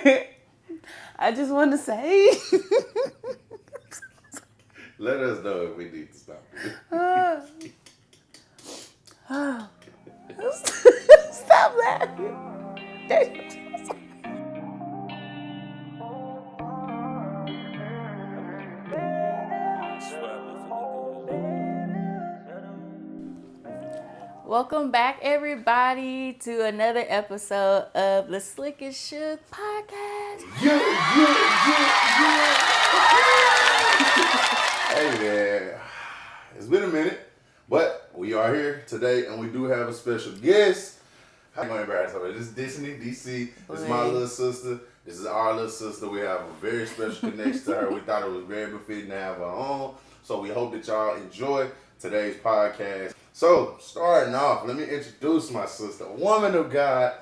I just want to say. Let us know if we need to stop it. Stop laughing. Welcome back, everybody, to another episode of the Slick and Shug podcast. Hey, man. It's been a minute, but we are here today, and we do have a special guest. How you going, embarrass her? This is Disney, DC. This is my little sister. This is our little sister. We have a very special connection to her. We thought it was very befitting to have her on. So we hope that y'all enjoy today's podcast. So, starting off, let me introduce my sister, a woman of God,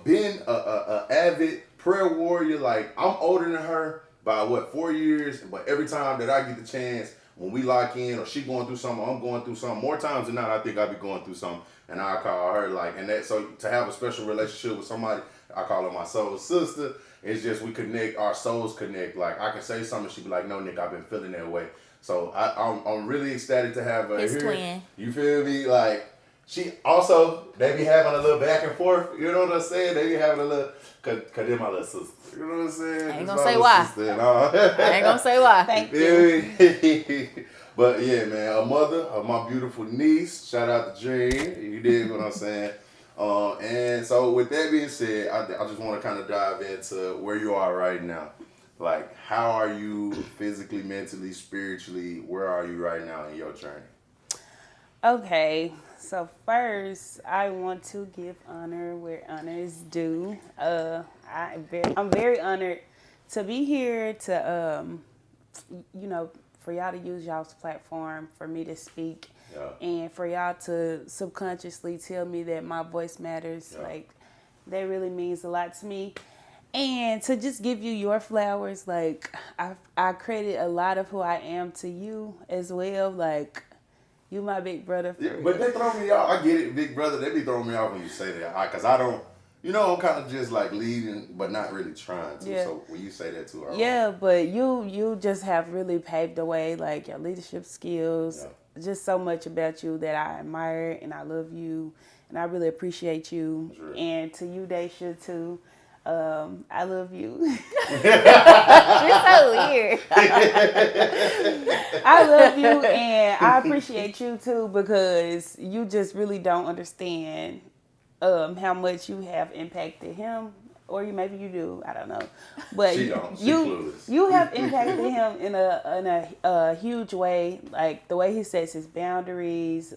been a avid prayer warrior. Like, I'm older than her by 4 years, but every time that I get the chance, when we lock in or she going through something, I'm going through something, more times than not, I think I be going through something, and I call her, like, and that, so to have a special relationship with somebody, I call her my soul sister. It's just we connect, our souls connect. Like, I can say something, she be like, no, Nick, I've been feeling that way. So I'm really ecstatic to have her His here. twin. You feel me? Like, she also, they be having a little back and forth. You know what I'm saying? They be having a little, cause they're my little sister. You know what I'm saying? I ain't gonna say why. I ain't gonna say why. Thank you. But yeah, man, a mother of my beautiful niece. Shout out to Dream. You dig what I'm saying? And so with that being said, I just want to kind of dive into where you are right now. Like, how are you physically, mentally, spiritually? Where are you right now in your journey? Okay, so first, I want to give honor where honor is due. I'm very honored to be here to, for y'all to use y'all's platform for me to speak. Yeah. And for y'all to subconsciously tell me that my voice matters. Yeah. Like, that really means a lot to me. And to just give you your flowers, like, I credit a lot of who I am to you as well. Like, you my big brother. Yeah, but they throw me off. I get it, big brother. They be throwing me off when you say that. Because I don't, I'm kind of just like leading, but not really trying to. Yeah. So when you say that too, yeah, but you just have really paved the way, like your leadership skills, just so much about you that I admire and I love you and I really appreciate you. Sure. And to you, Daisha, too. I love you. She's so weird. I love you and I appreciate you too because you just really don't understand how much you have impacted him, or maybe you do. I don't know, but she don't. She clueless. You have impacted him in a huge way. Like the way he sets his boundaries.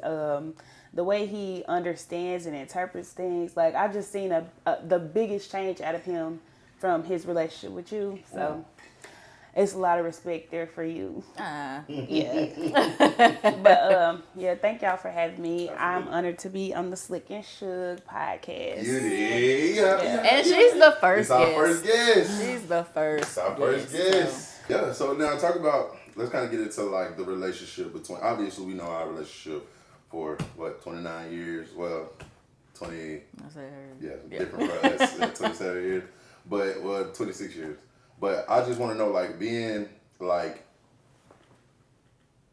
The way he understands and interprets things. Like, I just seen the biggest change out of him from his relationship with you. So, it's a lot of respect there for you. Yeah. But, thank y'all for having me. I'm honored to be on the Slick and Shug podcast. You did. Yeah. And she's the first guest. Our first guest. She's the first. It's our first guest. So. Yeah, so now talk about, let's kind of get into like the relationship between, obviously we know our relationship for 29 years, well 20 different for us 27 years, but 26 years, but I just want to know, like, being like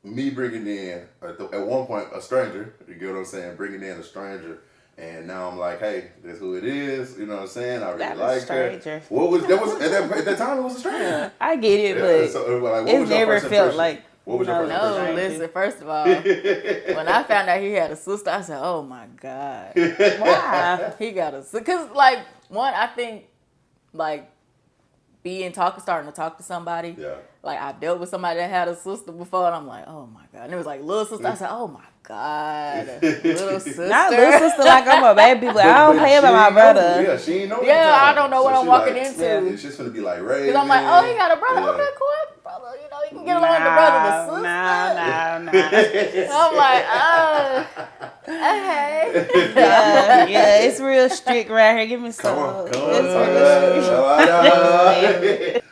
me bringing in at one point a stranger, you get what I'm saying, bringing in a stranger, and now I'm like, hey, that's who it is, you know what I'm saying, I really like her. What was at that time? It was a stranger. I get it, but so, like, it's never felt like. What was your first impression? No, listen, first of all, when I found out he had a sister, I said, oh my God. Why? He got a sister. Because, like, one, I think, like, starting to talk to somebody. Yeah. Like, I've dealt with somebody that had a sister before, and I'm like, oh my God. And it was like, little sister. I said, oh my God. Little sister. Not little sister like I'm a baby, but I don't play about my brother. Yeah, she ain't know. Yeah, I don't know what I'm walking into. It's just gonna be like Ray. Because I'm like, oh, he got a brother. Okay, cool. Brother, you can get along with the brother, the sister. No. I'm like, hey. Yeah, it's real strict right here. Give me some. Come on.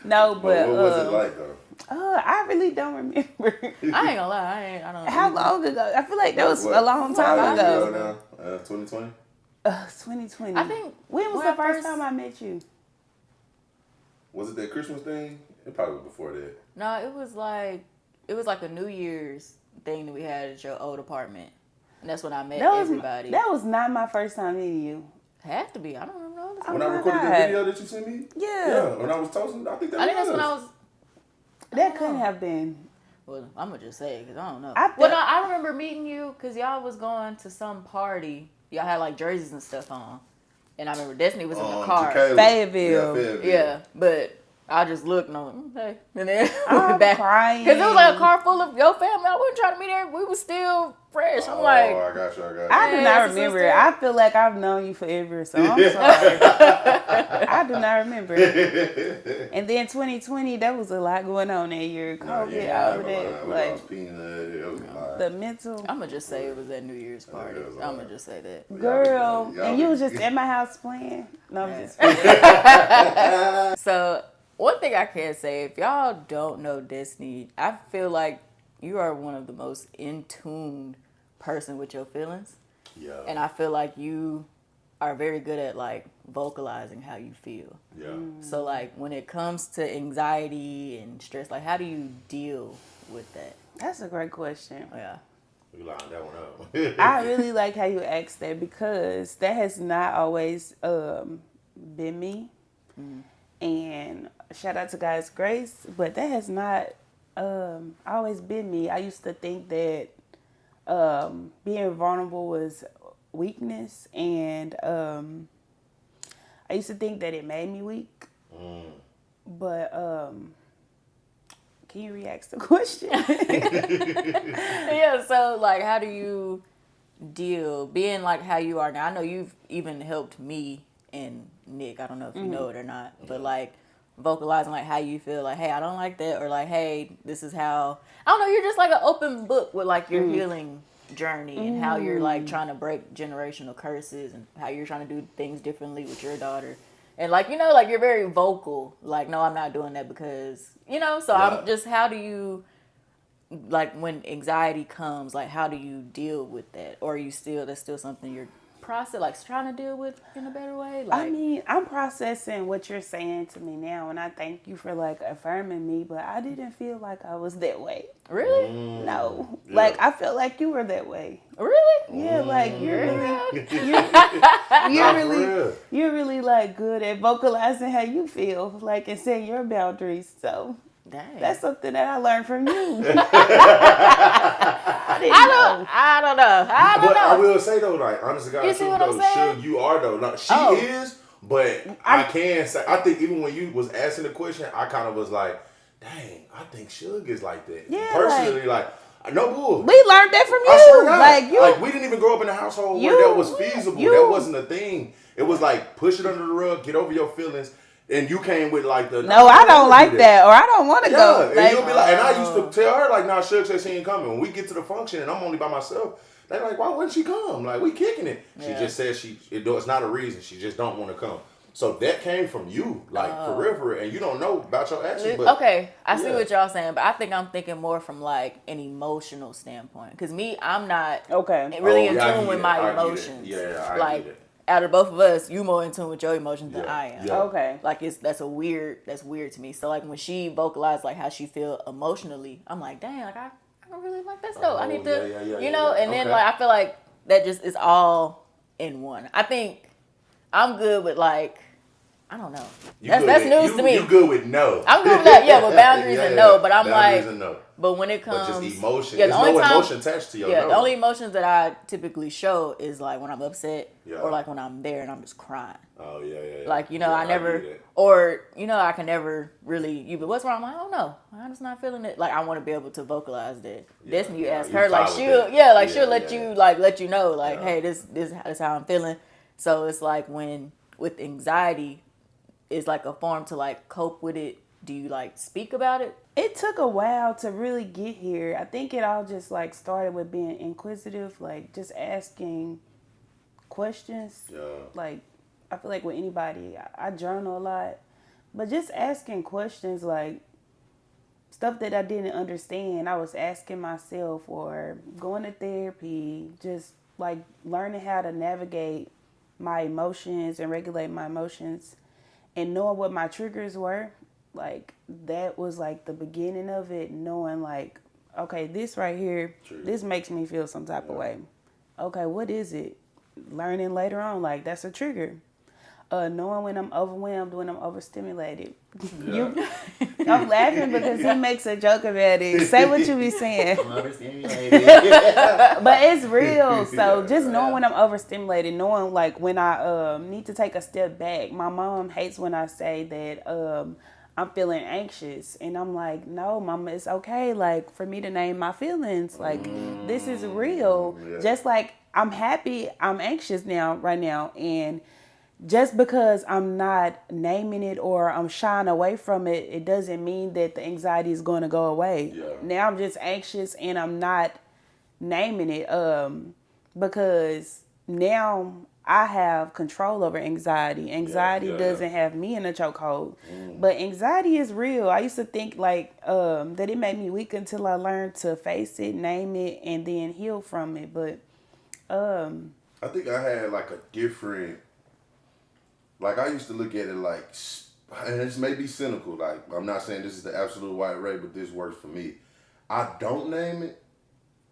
No, but what was it like though? I really don't remember. I ain't gonna lie. I don't know. How long ago? I feel like that was a long time ago. 2020? 2020. I think. When was the first time I met you? Was it that Christmas thing? It probably was before that. No, it was like a New Year's thing that we had at your old apartment. And that's when I met everybody. That was not my first time meeting you. Had to be. I don't remember. When I recorded that video that you sent me? Yeah. When I was toasting, I think that's when I was... That couldn't have been. Well, I'm going to just say it because I don't know. No, I remember meeting you because y'all was going to some party. Y'all had like jerseys and stuff on. And I remember Destiny was in the car. Fayetteville. Yeah, but I just looked and I was like, hey. And then I'm back. crying. Because it was like a car full of your family. I wasn't trying to meet everybody. We was still fresh. I'm like... I got you. I do not remember. I feel like I've known you forever, so I'm sorry. I do not remember. And then 2020, that was a lot going on that year. COVID, all of that. The mental. I'm going to just say it was that New Year's party. I'm going to just say that. Girl, and you was just at my house playing? No, I'm just So, one thing I can say, if y'all don't know Destiny, I feel like you are one of the most in tune person with your feelings. Yeah. And I feel like you are very good at like vocalizing how you feel. Yeah. So like when it comes to anxiety and stress, like how do you deal with that? That's a great question. Yeah. You lined that one up. I really like how you asked that because that has not always been me. And shout out to God's grace, but that has not always been me. I used to think that being vulnerable was weakness, and I used to think that it made me weak. But can you re-ask the question? Yeah, so like how do you deal being like how you are now? I know you've even helped me and Nick, I don't know if you know it or not, but like vocalizing like how you feel, like hey, I don't like that, or like hey, this is how, I don't know, you're just like an open book with like your healing journey and how you're like trying to break generational curses and how you're trying to do things differently with your daughter. And like, you know, like you're very vocal, like no, I'm not doing that because, you know, so I'm just, how do you, like when anxiety comes, like how do you deal with that? Or are you still, that's still something you're process, like trying to deal with in a better way? Like, I mean, I'm processing what you're saying to me now, and I thank you for like affirming me, but I didn't feel like I was that way. Really? No. Yeah. Like I felt like you were that way. Really? Yeah, like you're really like good at vocalizing how you feel, like, and setting your boundaries. So dang, that's something that I learned from you. I don't know. But I will say though, like honestly, God, you see what I'm saying? Shug, you are though. Like, she is, but I can say, I think even when you was asking the question, I kind of was like, dang, I think Shug is like that. Yeah, personally, like no bull. We learned that from you. Like we didn't even grow up in a household where that was feasible. That wasn't a thing. It was like push it under the rug, get over your feelings. And you came with like the no, I don't like that, or I don't want to go. And you'll be like, and I used to tell her like, nah, Shug said she ain't coming. When we get to the function and I'm only by myself, they're like, why wouldn't she come? Like we kicking it. She just said it's not a reason. She just don't want to come. So that came from you, like for real, and you don't know about your actions. But okay, I see what y'all saying, but I think I'm thinking more from like an emotional standpoint. Because me, I'm not really in tune with my emotions. Yeah, I like, get it. Out of both of us, you more in tune with your emotions than I am. Yeah. Okay. Like that's weird to me. So like when she vocalized like how she feel emotionally, I'm like, dang, like I don't really like that stuff. I need to, you know. And then like I feel like that just is all in one. I think I'm good with like, I don't know. That's news to me. You good with no? I'm good with that. Yeah, with boundaries and no. But I'm boundaries like, and no. But when it comes, but just emotion. Yeah, there's no emotion attached to your no. The only emotions that I typically show is like when I'm upset or like when I'm there and I'm just crying. Oh yeah. Like, you know, I never, or you know, I can never really. You, but what's wrong? I'm like, I don't know. I'm just not feeling it. Like I want to be able to vocalize that. Destiny, you ask her, like she'll let you let you know, like, hey, this is how I'm feeling. So it's like when with anxiety, it's like a form to like cope with it. Do you like speak about it? It took a while to really get here. I think it all just like started with being inquisitive, like just asking questions. Yeah. Like I feel like with anybody, I journal a lot, but just asking questions, like stuff that I didn't understand, I was asking myself, or going to therapy, just like learning how to navigate my emotions and regulate my emotions. and knowing what my triggers were, like that was like the beginning of it. Knowing like, okay, this right here, this makes me feel some type of way. Okay, what is it? Learning later on, like that's a trigger. Knowing when I'm overwhelmed, when I'm overstimulated. Yeah. I'm laughing because he makes a joke about it. Say what you be saying. I'm overstimulated. But it's real. So just knowing when I'm overstimulated, knowing like when I need to take a step back. My mom hates when I say that I'm feeling anxious, and I'm like, no, mama, it's okay. Like for me to name my feelings, like this is real. Yeah. Just like I'm happy, I'm anxious right now, and just because I'm not naming it or I'm shying away from it, it doesn't mean that the anxiety is going to go away. Yeah. Now I'm just anxious and I'm not naming it because now I have control over anxiety. Anxiety doesn't have me in a chokehold. But anxiety is real. I used to think like that it made me weak until I learned to face it, name it, and then heal from it. But I think I had like a different, like I used to look at it like, and this may be cynical, like I'm not saying this is the absolute white ray, but this works for me. I don't name it,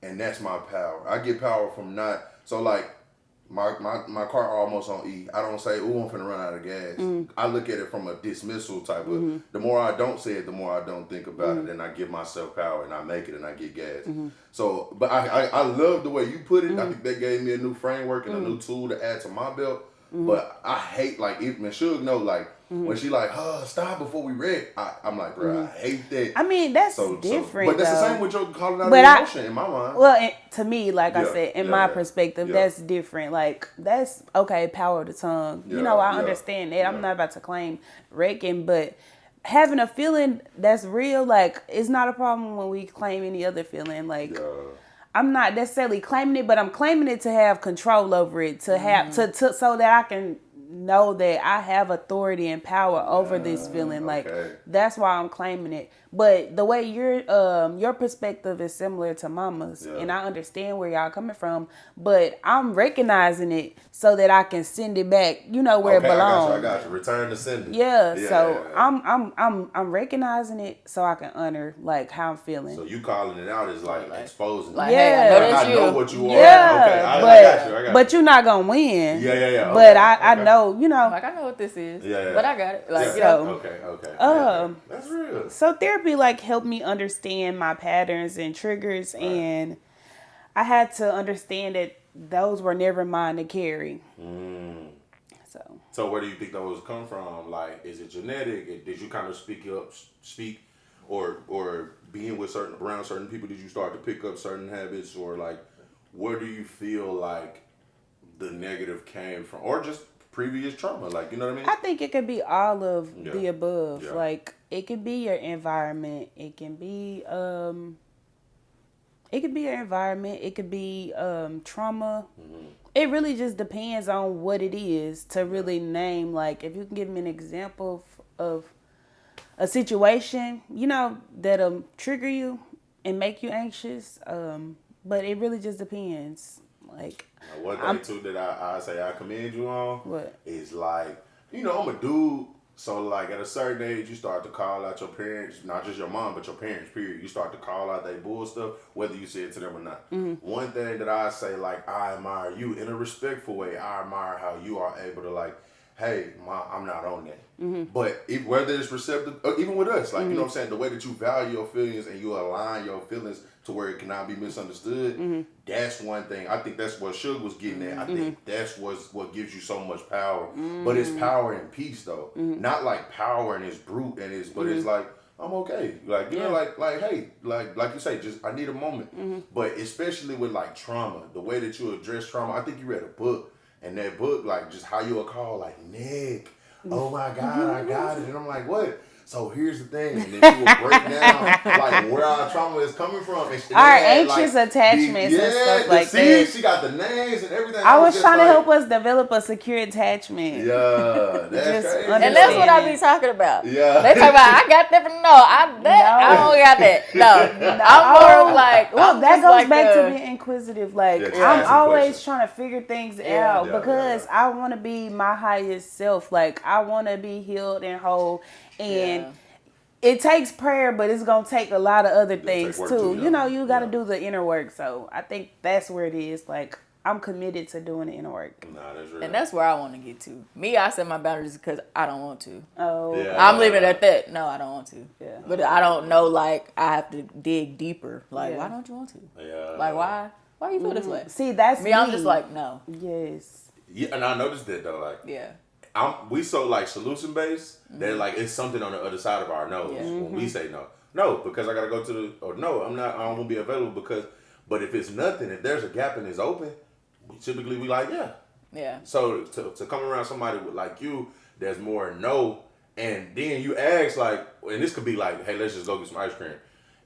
and that's my power. I get power from not, so like my car almost on E. I don't say, ooh, I'm finna run out of gas. I look at it from a dismissal type of, the more I don't say it, the more I don't think about it, and I give myself power, and I make it, and I get gas. So, but I love the way you put it. I think that gave me a new framework and a new tool to add to my belt. But I hate, like, even Shug know, like, when she like, stop before we wreck, I'm like, bro, I hate that. I mean, that's different. But that's though. the same with your calling out But the emotion in my mind. Well, to me, like I said, in my yeah, perspective, that's different. Like, that's okay, power of the tongue. You know, I understand that. I'm not about to claim wrecking, but having a feeling that's real, like, it's not a problem when we claim any other feeling. Like, I'm not necessarily claiming it, but I'm claiming it to have control over it, to have to so that I can know that I have authority and power over this feeling. Like that's why I'm claiming it. But the way your perspective is similar to mama's, and I understand where y'all coming from, but I'm recognizing it so that I can send it back, you know, where it belongs. I got you. Return to sender. I'm recognizing it so I can honor like how I'm feeling. So you calling it out is like exposing. Like, hey, I know what you are. Yeah, okay, I got you. But you're not gonna win. Yeah. But I know, you know. Like, I know what this is. Yeah. But I got it. Like, you know. Okay. That's real. So therapy like helped me understand my patterns and triggers, and I had to understand that those were never mine to carry. So where do you think those come from? Like, is it genetic? Did you kind of speak, or being with around certain people? Did you start to pick up certain habits, or like, where do you feel like the negative came from, or just previous trauma? Like, you know what I mean? I think it could be all of the above. Yeah. Like, it could be your environment. It can be your environment. It could be trauma. It really just depends on what it is to really name. Like, if you can give me an example of a situation, you know, that'll trigger you and make you anxious. But it really just depends. Like, one thing too that I say I commend you on is like, you know, I'm a dude. So, like, at a certain age, you start to call out your parents, not just your mom, but your parents, period. You start to call out their bull stuff, whether you say it to them or not. One thing that I say, like, I admire you in a respectful way. I admire how you are able to, like, hey, Mom, I'm not on that. But whether it's receptive, or even with us, like, you know what I'm saying, the way that you value your feelings and you align your feelings to where it cannot be misunderstood, that's one thing. I think that's what Shug was getting at. I think that's what gives you so much power. But it's power and peace, though. Not like power and it's brute and it's, but it's like, I'm okay. Like, you know, like, hey, like you say, just, I need a moment. But especially with, like, trauma, the way that you address trauma, I think you read a book, and that book, like, just how you would call, like, Nick, oh my God, I got it. And I'm like, what? So here's the thing, and then she would break down like where our trauma is coming from. And Our anxious attachments and stuff like that. She got the names and everything. I was just trying to like, help us develop a secure attachment. Yeah, that's Just crazy. And that's what I be talking about. Yeah. They talk about, I got that from, I don't got that. No. I'm more of like, well, that just goes like back to being inquisitive. Like, Yeah, I'm ask always questions. trying to figure things Yeah. out Yeah, because yeah. I want to be my highest self. Like, I want to be healed and whole. And it takes prayer, but it's going to take a lot of other things work too. too, yeah. You know, you got to Yeah. do the inner work. So I think that's where it is. Like, I'm committed to doing the inner work. Nah, that's real. And that's where I want to get to. Me, I set my boundaries because I don't want to. Oh, Yeah. I'm leaving it at that. No, I don't want to. Yeah. But I don't know, like, I have to dig deeper. Like, Yeah. why don't you want to? Yeah. Like, why? Why you feel this way? See, that's Me, I'm just like, no. Yes. Yeah, and I noticed that though, like Yeah. we so like solution based that like it's something on the other side of our nose Yeah. when we say no. No, because I gotta go to the or no, I'm not. I don't want to be available because. But if it's nothing, if there's a gap and it's open, we typically be like yeah. Yeah. So to come around somebody with like you, there's more no, and then you ask like, and this could be like, hey, let's just go get some ice cream.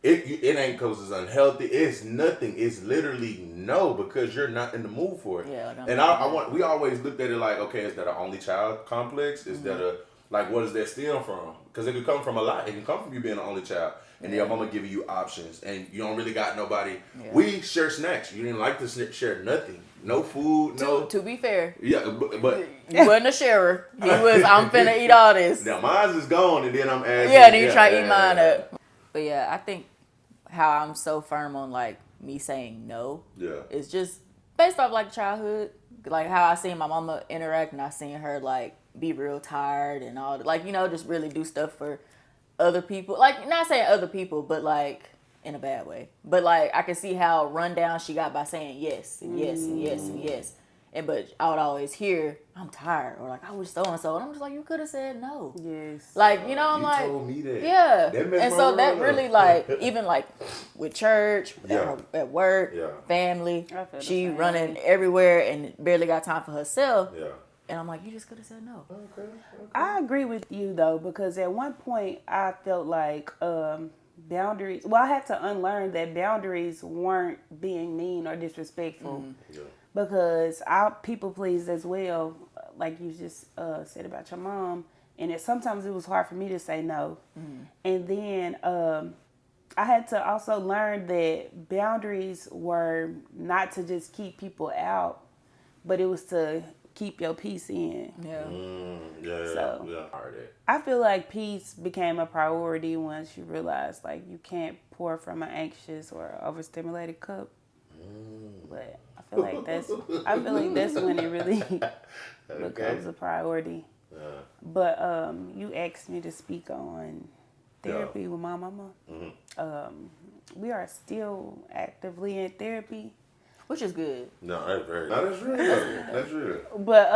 It ain't because it's unhealthy. It's nothing. It's literally no because you're not in the mood for it. Yeah, like and we always looked at it like, okay, is that an only child complex? Is that a like what does that stem from? Because it could come from a lot. It can come from you being an only child, and your mama giving you options, and you don't really got nobody. Yeah. We share snacks. You didn't like to share nothing. No food. No. To be fair, Yeah, but he wasn't a sharer. He was, I'm finna eat all this. now mine is gone, and then I'm asking. Yeah, then you try to eat mine up. But yeah, I think how I'm so firm on like me saying no Yeah. is just based off like childhood, like how I seen my mama interact and I seen her like be real tired and all that, like just really do stuff for other people. Like not saying other people, but like in a bad way. But like I can see how run down she got by saying yes and yes and yes and yes. And but I would always hear, I'm tired, or like I wish so and so, and I'm just like, you could have said no. Yes. Like I'm You like, told me that. yeah. That messed And my so that world up. really like even like with church, Yeah. at work, Yeah. family, I feel the she same running everywhere and barely got time for herself. Yeah. And I'm like, you just could have said no. Okay. I agree with you though, because at one point I felt like boundaries. Well, I had to unlearn that boundaries weren't being mean or disrespectful, Yeah. because I people pleased as well, like you just said about your mom, and sometimes it was hard for me to say no, and then I had to also learn that boundaries were not to just keep people out, but it was to keep your peace in. Yeah. Yeah. So- Yeah. All right. I feel like peace became a priority once you realize like you can't pour from an anxious or overstimulated cup. But I feel like that's when it really becomes a priority. But you asked me to speak on therapy with my mama. We are still actively in therapy. Which is good. No, that's very. No, that's real. That's real. But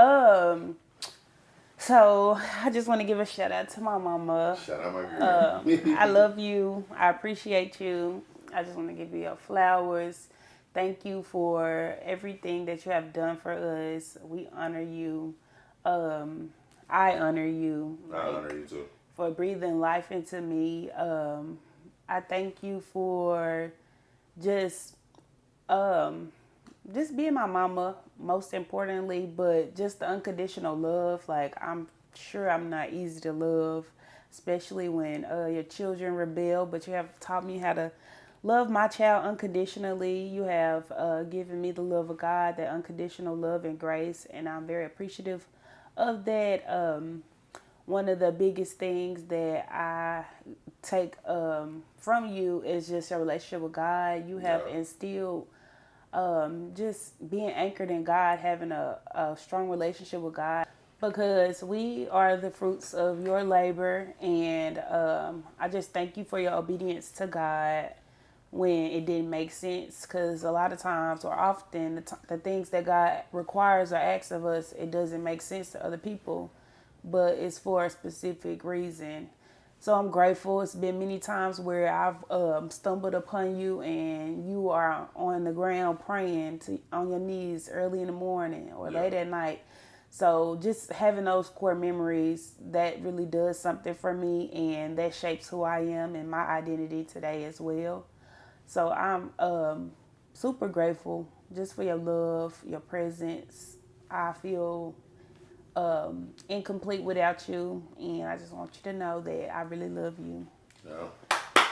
so I just want to give a shout out to my mama. Shout out my girl. I love you. I appreciate you. I just want to give you your flowers. Thank you for everything that you have done for us. We honor you. I honor you. I honor you too. For breathing life into me. I thank you for just being my mama, most importantly, but just the unconditional love. Like, I'm sure I'm not easy to love, especially when your children rebel, but you have taught me how to love my child unconditionally. You have given me the love of God, that unconditional love and grace, and I'm very appreciative of that. One of the biggest things that I take from you is just your relationship with God. You have instilled just being anchored in God, having a strong relationship with God, because we are the fruits of your labor. And I just thank you for your obedience to God when it didn't make sense, because a lot of times or often the things that God requires or asks of us, it doesn't make sense to other people, but it's for a specific reason. So I'm grateful. It's been many times where I've stumbled upon you and you are on the ground praying on your knees early in the morning or late at night. So just having those core memories, that really does something for me, and that shapes who I am and my identity today as well. So I'm super grateful just for your love, your presence. I feel incomplete without you, and I just want you to know that I really love you. Yeah.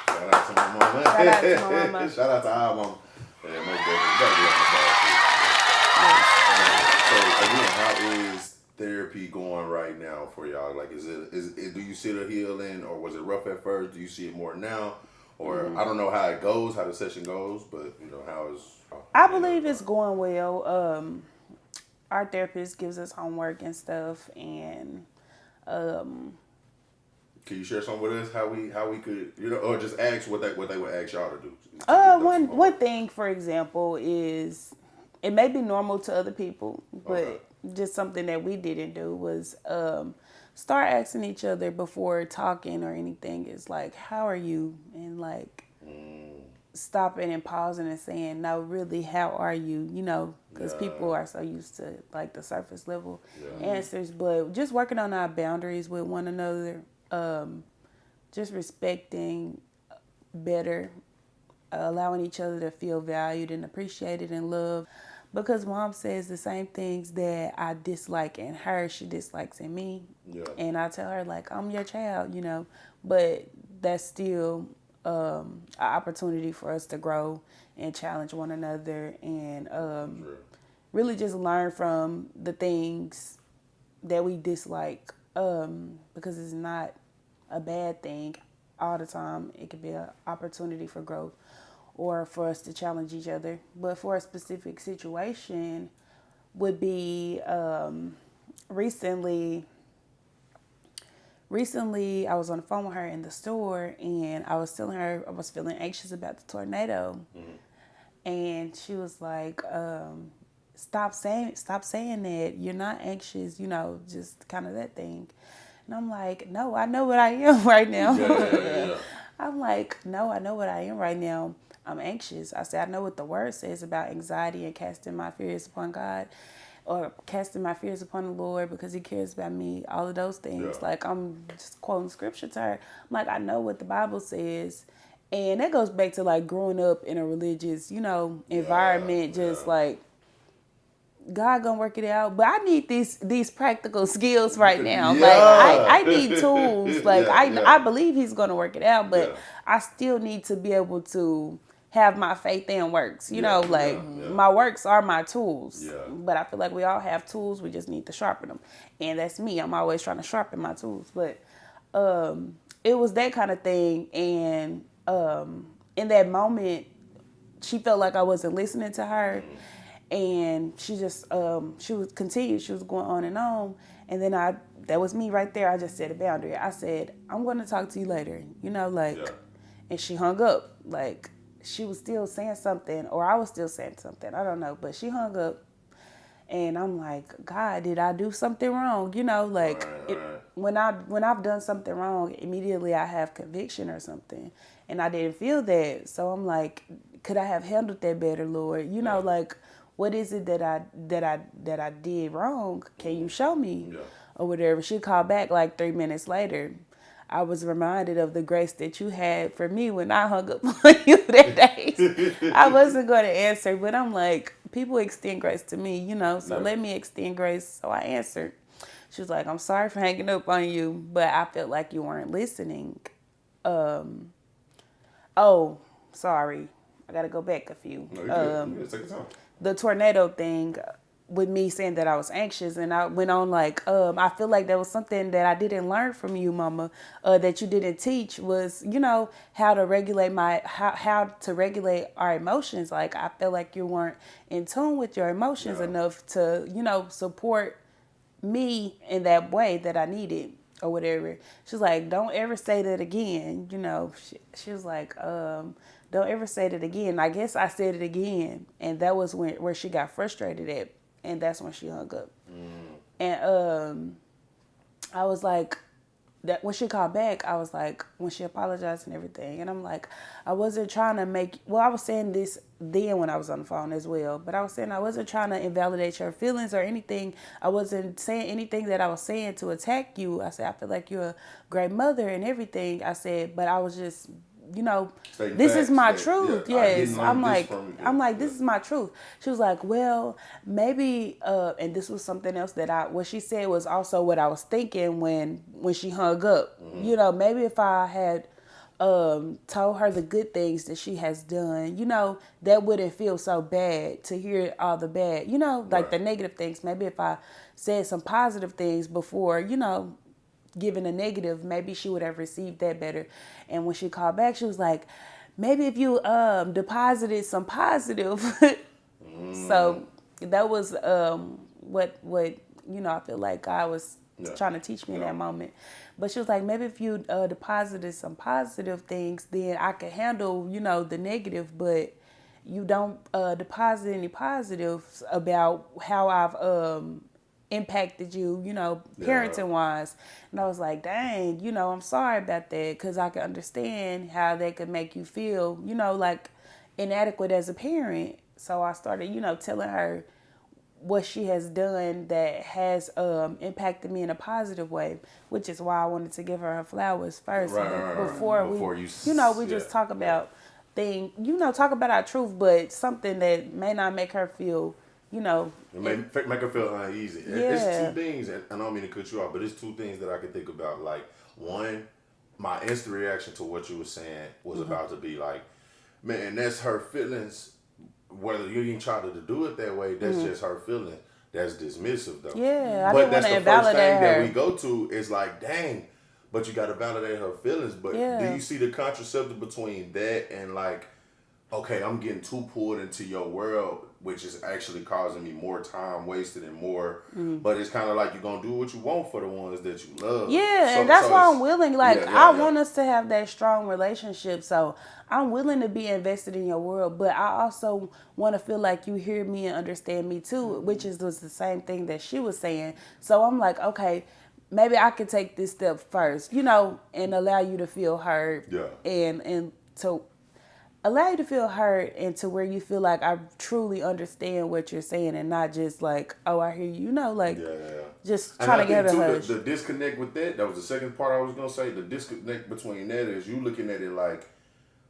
Shout out to my mama. Shout out to my mama. Shout out to our mama. Yeah, most definitely. So again, how is therapy going right now for y'all? Like, is it do you see the healing, or was it rough at first? Do you see it more now, or I don't know how it goes, how the session goes, but I believe it's going well. Our therapist gives us homework and stuff, and can you share some with us how we could or just ask what they would ask y'all to do? one thing, for example, is it may be normal to other people, but just something that we didn't do was start asking each other before talking or anything. Is like, how are you? And like stopping and pausing and saying, no, really, how are you? Because people are so used to like the surface level answers, but just working on our boundaries with one another, just respecting better, allowing each other to feel valued and appreciated and loved. Because mom says the same things that I dislike in her, she dislikes in me. Yeah. And I tell her, like, I'm your child, but that's still an opportunity for us to grow and challenge one another, and really just learn from the things that we dislike, because it's not a bad thing all the time. It could be an opportunity for growth or for us to challenge each other. But for a specific situation would be recently I was on the phone with her in the store, and I was telling her I was feeling anxious about the tornado. And she was like, stop saying that, you're not anxious, just kind of that thing. And I'm like, no, I know what I am right now. Yeah. I'm like, no, I know what I am right now. I'm anxious. I said, I know what the word says about anxiety and casting my fears upon God, or casting my fears upon the Lord because he cares about me, all of those things. Yeah. Like, I'm just quoting scripture to her. I'm like, I know what the Bible says. And that goes back to like growing up in a religious, environment, just like, God gonna work it out, but I need these practical skills right now. Yeah. Like I need tools. Like Yeah. I believe he's gonna work it out, but I still need to be able to have my faith and works. My works are my tools. Yeah. But I feel like we all have tools. We just need to sharpen them, and that's me. I'm always trying to sharpen my tools. But it was that kind of thing, and in that moment, she felt like I wasn't listening to her. And she just, she was continued. She was going on. And then that was me right there. I just set a boundary. I said, I'm going to talk to you later. And she hung up. Like, she was still saying something, or I was still saying something. I don't know. But she hung up. And I'm like, God, did I do something wrong? When I've done something wrong, immediately I have conviction or something. And I didn't feel that. So I'm like, could I have handled that better, Lord? What is it that I did wrong? Can you show me? Yeah. Or whatever. She called back like 3 minutes later. I was reminded of the grace that you had for me when I hung up on you that day. I wasn't going to answer, but I'm like, people extend grace to me, so let me extend grace. So I answered. She was like, I'm sorry for hanging up on you, but I felt like you weren't listening. Sorry. I got to go back a few. No, take your time. The tornado thing with me saying that I was anxious, and I went on like, I feel like there was something that I didn't learn from you, Mama, that you didn't teach was, how to regulate how to regulate our emotions. Like, I feel like you weren't in tune with your emotions enough to, support me in that way that I needed or whatever. She's like, don't ever say that again. She was like, don't ever say that again. I guess I said it again. And that was where she got frustrated at. And that's when she hung up. And I was like, that when she called back, I was like, when she apologized and everything, and I'm like, I wasn't trying to make, well, I was saying this then when I was on the phone as well, but I was saying I wasn't trying to invalidate your feelings or anything. I wasn't saying anything that I was saying to attack you. I said, I feel like you're a great mother and everything. I said, but I was just, Stating this is facts my that, truth. yeah, I didn't Yes. learn I'm this like, from you. this is my truth. She was like, well, maybe, and this was something else that what she said was also what I was thinking when she hung up. Maybe if I had told her the good things that she has done, that wouldn't feel so bad to hear all the bad, like the negative things. Maybe if I said some positive things before, giving a negative, maybe she would have received that better. And when she called back, she was like, maybe if you deposited some positive. So that was what I feel like God was trying to teach me in that moment. But she was like, maybe if you deposited some positive things, then I could handle, the negative, but you don't deposit any positives about how I've impacted you, parenting wise. And I was like, dang, I'm sorry about that, because I can understand how that could make you feel, like inadequate as a parent. So I started, telling her what she has done that has impacted me in a positive way, which is why I wanted to give her flowers first. Before we just talk about talk about our truth, but something that may not make her feel, Make her feel uneasy. Yeah. It's two things, and I don't mean to cut you off, but it's two things that I can think about. Like, one, my instant reaction to what you were saying was about to be like, man, that's her feelings. Whether you didn't try to do it that way, that's just her feeling. That's dismissive, though. Yeah, I but didn't that's want to the first invalidate thing her. that we go to is like, dang, but you got to validate her feelings. But do you see the contraceptive between that and like, okay, I'm getting too pulled into your world, which is actually causing me more time wasted and more. But it's kind of like you're going to do what you want for the ones that you love. Yeah, and that's why I'm willing. Like, I want us to have that strong relationship. So I'm willing to be invested in your world. But I also want to feel like you hear me and understand me too, which was the same thing that she was saying. So I'm like, okay, maybe I could take this step first, and allow you to feel heard. Yeah. And to allow you to feel heard and to where you feel like I truly understand what you're saying and not just like, oh, I hear you, just trying to get her to hush. The disconnect with that was the second part I was going to say. The disconnect between that is you looking at it like,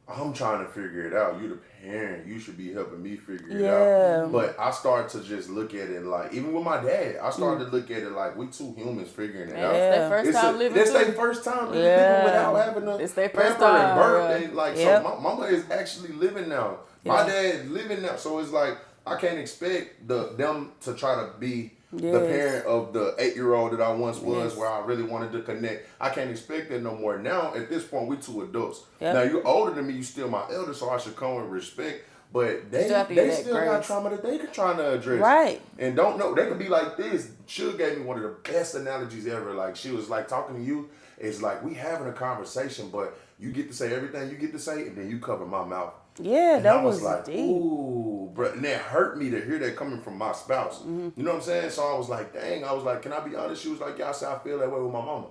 I'm trying to figure it out. You the parent. You should be helping me figure it out. But I started to just look at it like, even with my dad, I started to look at it like we two humans figuring it out. It's their first time living. It's their first time living without having a pamper and birthday. Like, so my mama is actually living now. My dad living now. So it's like, I can't expect them to try to be the parent of the 8-year-old that I once was, where I really wanted to connect. I can't expect that no more. Now, at this point, we two adults. Now, you're older than me. You still my elder, so I should come with respect. But they still got trauma that they trying to address. Right. And don't know. They could be like this. Shug gave me one of the best analogies ever. Like, she was like, talking to you, it's like we having a conversation, but you get to say everything you get to say, and then you cover my mouth. Yeah, and that I was like, deep. Ooh, bro. And that hurt me to hear that coming from my spouse. You know what I'm saying? So I was like, dang. I was like, can I be honest? She was like, yeah, I said I feel that way with my mama.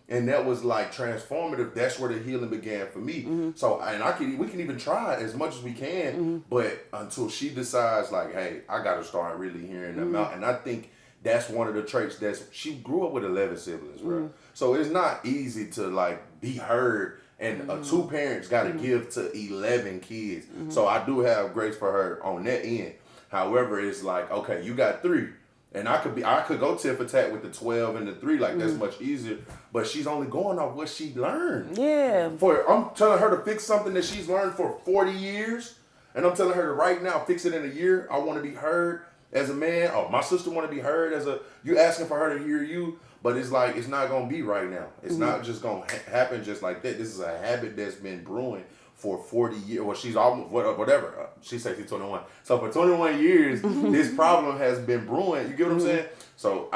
And that was like transformative. That's where the healing began for me. So, and we can even try as much as we can, but until she decides like, hey, I got to start really hearing them out. And I think that's one of the traits she grew up with 11 siblings, bro. So it's not easy to like be heard. And two parents got to give to 11 kids. So I do have grace for her on that end. However, it's like, okay, you got 3. And I could go tit for tat with the 12 and the 3, like that's much easier. But she's only going off what she learned. Yeah. I'm telling her to fix something that she's learned for 40 years. And I'm telling her to right now fix it in a year. I want to be heard as a man. Oh, my sister want to be heard as you asking for her to hear you. But it's like, it's not going to be right now. It's not just going to happen just like that. This is a habit that's been brewing for 40 years. Well, she's almost, whatever. She says she's 21. So for 21 years, this problem has been brewing. You get what I'm saying? So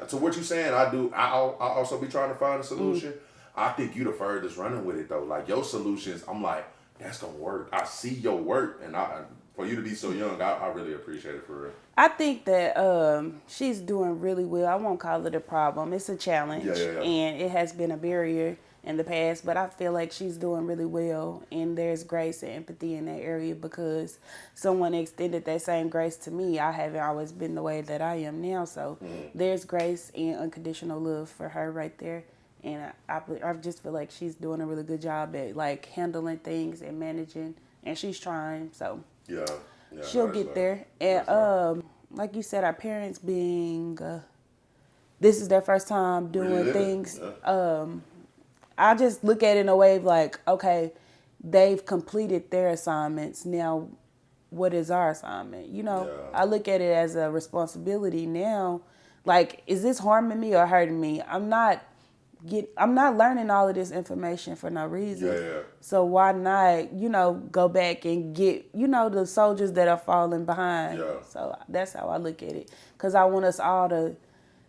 to what you're saying, I'll also be trying to find a solution. I think you the furthest running with it, though. Like, your solutions, I'm like, that's gonna work. I see your work, and for you to be so young, I really appreciate it for real. I think that she's doing really well. I won't call it a problem. It's a challenge, and it has been a barrier in the past. But I feel like she's doing really well, and there's grace and empathy in that area because someone extended that same grace to me. I haven't always been the way that I am now, so there's grace and unconditional love for her right there. And I just feel like she's doing a really good job at like handling things and managing, and she's trying. So Yeah. she'll get there. And like you said, our parents being this is their first time doing things. Yeah. I just look at it in a way of like, okay, they've completed their assignments. Now, what is our assignment? You know, I look at it as a responsibility now. Like, is this harming me or hurting me? I'm not learning all of this information for no reason. Yeah. So why not, go back and get, the soldiers that are falling behind. Yeah. So that's how I look at it. Because I want us all to,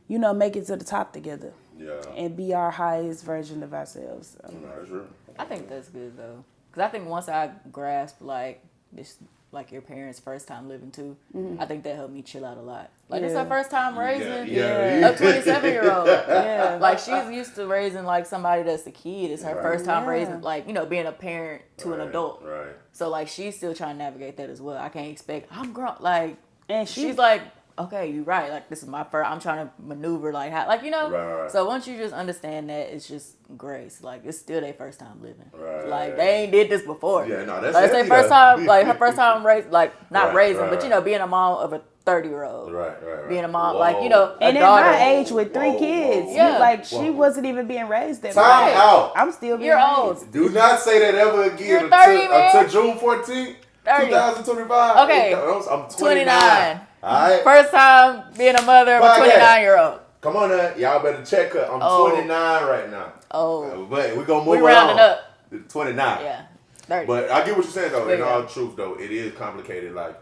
make it to the top together. Yeah. And be our highest version of ourselves. So. No, that's real. I think that's good though, because I think once I grasp like this, like your parents' first time living too, I think that helped me chill out a lot. Like this is her first time raising a 27-year-old. Yeah. Like she's used to raising like somebody that's a kid. It's her first time raising, like, being a parent to an adult. Right. So like she's still trying to navigate that as well. I can't expect I'm grown. Like, And she's like, okay, you're right. Like this is my first. I'm trying to maneuver like how, like Right. So once you just understand that, it's just grace. Like it's still their first time living. Right. Like they ain't did this before. Yeah, no, that's like it's their first time. Like her first time raised. Like not raising, but being a mom of a 30-year-old. Right. Being a mom, Whoa. like a and daughter. at my age with 3 kids, she wasn't even being raised that way. Time out. I'm still being You're raised. old. Do not say that ever again You're 30, until June 14th, 30. 2025. Okay. I'm 29. 29. All right. First time being a mother of a 29-year-old. Come on now. Y'all better check her. I'm 29 right now. Oh. But we're going to move We rounding up. 29. Yeah. 30. But I get what you're saying, though. There In you all go. truth, though, it is complicated. Like,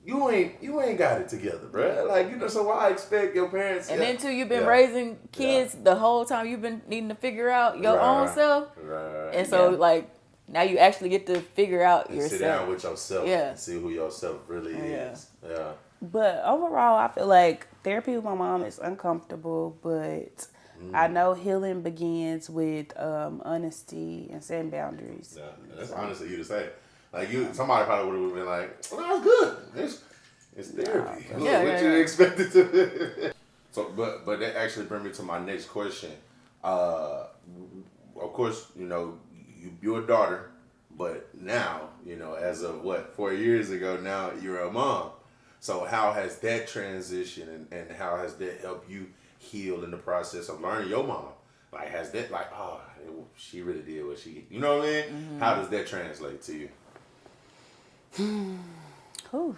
you ain't got it together, bro. Like, so why expect your parents... And then too, you've been raising kids the whole time. You've been needing to figure out your own self. Right. And so, like, now you actually get to figure out and yourself. sit down with yourself Yeah. and see who yourself really is. Yeah. But overall, I feel like therapy with my mom is uncomfortable, but I know healing begins with honesty and setting boundaries. Yeah, that's honest of you to say. Like somebody probably would have been like, "Well, that's good. It's therapy. What you expected to." So, but that actually brings me to my next question. Of course, you're a daughter, but now, as of 4 years ago, now you're a mom. So how has that transition and how has that helped you heal in the process of learning your mom? Like, has that she really did what she, you know what I mean? Mm-hmm. How does that translate to you? Whew.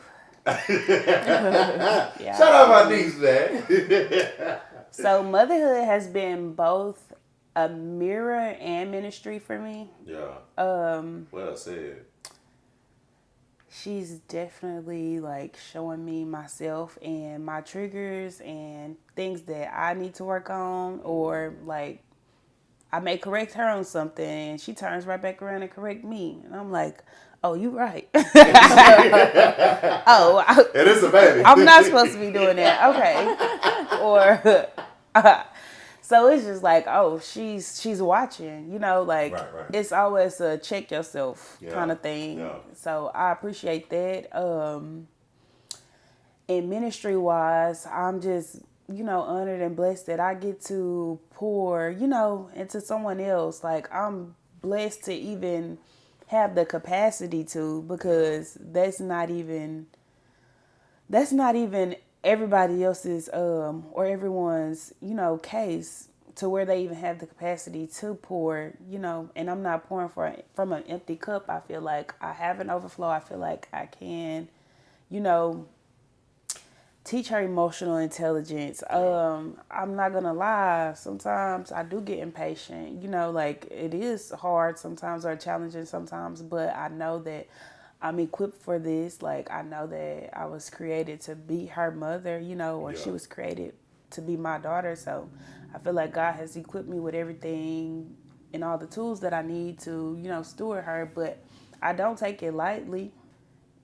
Shout out my niece, man. So motherhood has been both a mirror and ministry for me. Yeah. Well said. She's definitely like showing me myself and my triggers and things that I need to work on, or like I may correct her on something and she turns right back around and correct me. And I'm like, oh, you right. It is a baby. I'm not supposed to be doing that. Okay. Or so it's just like, oh, she's watching, like right. It's always a check yourself kind of thing. Yeah. So I appreciate that. And ministry wise, I'm just, honored and blessed that I get to pour, into someone else. Like I'm blessed to even have the capacity to, because that's not even everybody else's or everyone's case to where they even have the capacity to pour, and I'm not pouring from an empty cup. I feel like I have an overflow. I feel like I can teach her emotional intelligence. I'm not gonna lie, sometimes I do get impatient, like it is hard sometimes or challenging sometimes, but I know that I'm equipped for this. Like, I know that I was created to be her mother, or she was created to be my daughter. So I feel like God has equipped me with everything and all the tools that I need to, steward her. But I don't take it lightly.